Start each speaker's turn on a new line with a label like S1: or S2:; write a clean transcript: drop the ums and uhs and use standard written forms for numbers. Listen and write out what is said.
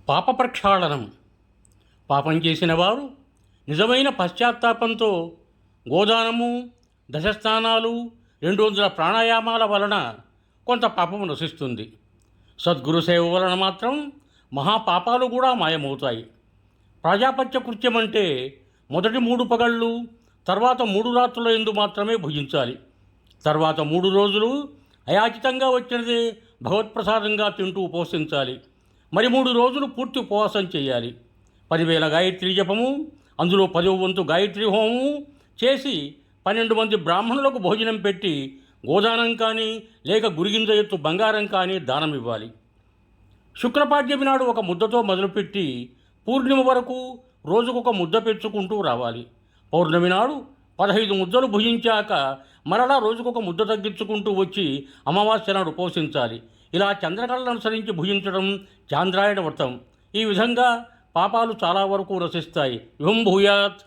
S1: పాప ప్రక్షాళనం. పాపం చేసిన వారు నిజమైన పశ్చాత్తాపంతో గోదానము, దశస్నానాలు, 200 ప్రాణాయామాల వలన కొంత పాపము నశిస్తుంది. సద్గురు సేవ వలన మాత్రం మహాపాపాలు కూడా మాయమవుతాయి. ప్రజాపత్య కృత్యం అంటే మొదటి 3 పగళ్ళు, తర్వాత 3 రాత్రుల యందు మాత్రమే భుజించాలి. తర్వాత 3 రోజులు అయాచితంగా వచ్చినదే భగవత్ప్రసాదంగా తింటూ ఉపవసించాలి. మరి 3 రోజులు పూర్తి ఉపవాసం చేయాలి. 10,000 గాయత్రి జపము, అందులో 10వ వంతు గాయత్రి హోమము చేసి 12 మంది బ్రాహ్మణులకు భోజనం పెట్టి గోదానం కానీ లేక గురిగింజ ఎత్తు బంగారం కానీ దానం ఇవ్వాలి. శుక్రపాడ్యమి నాడు ఒక ముద్దతో మొదలుపెట్టి పూర్ణిమ వరకు రోజుకొక ముద్ద పెంచుకుంటూ రావాలి. పౌర్ణమి నాడు 15 ముద్దలు భుజించాక మరలా రోజుకొక ముద్ద తగ్గించుకుంటూ వచ్చి అమావాస్య నాడు ఉపవసించాలి. ఇలా చంద్రకళను అనుసరించి భుజించడం చాంద్రాయణ వ్రతం. ఈ విధంగా పాపాలు చాలా వరకు నశిస్తాయి. యుహం భూయాత్.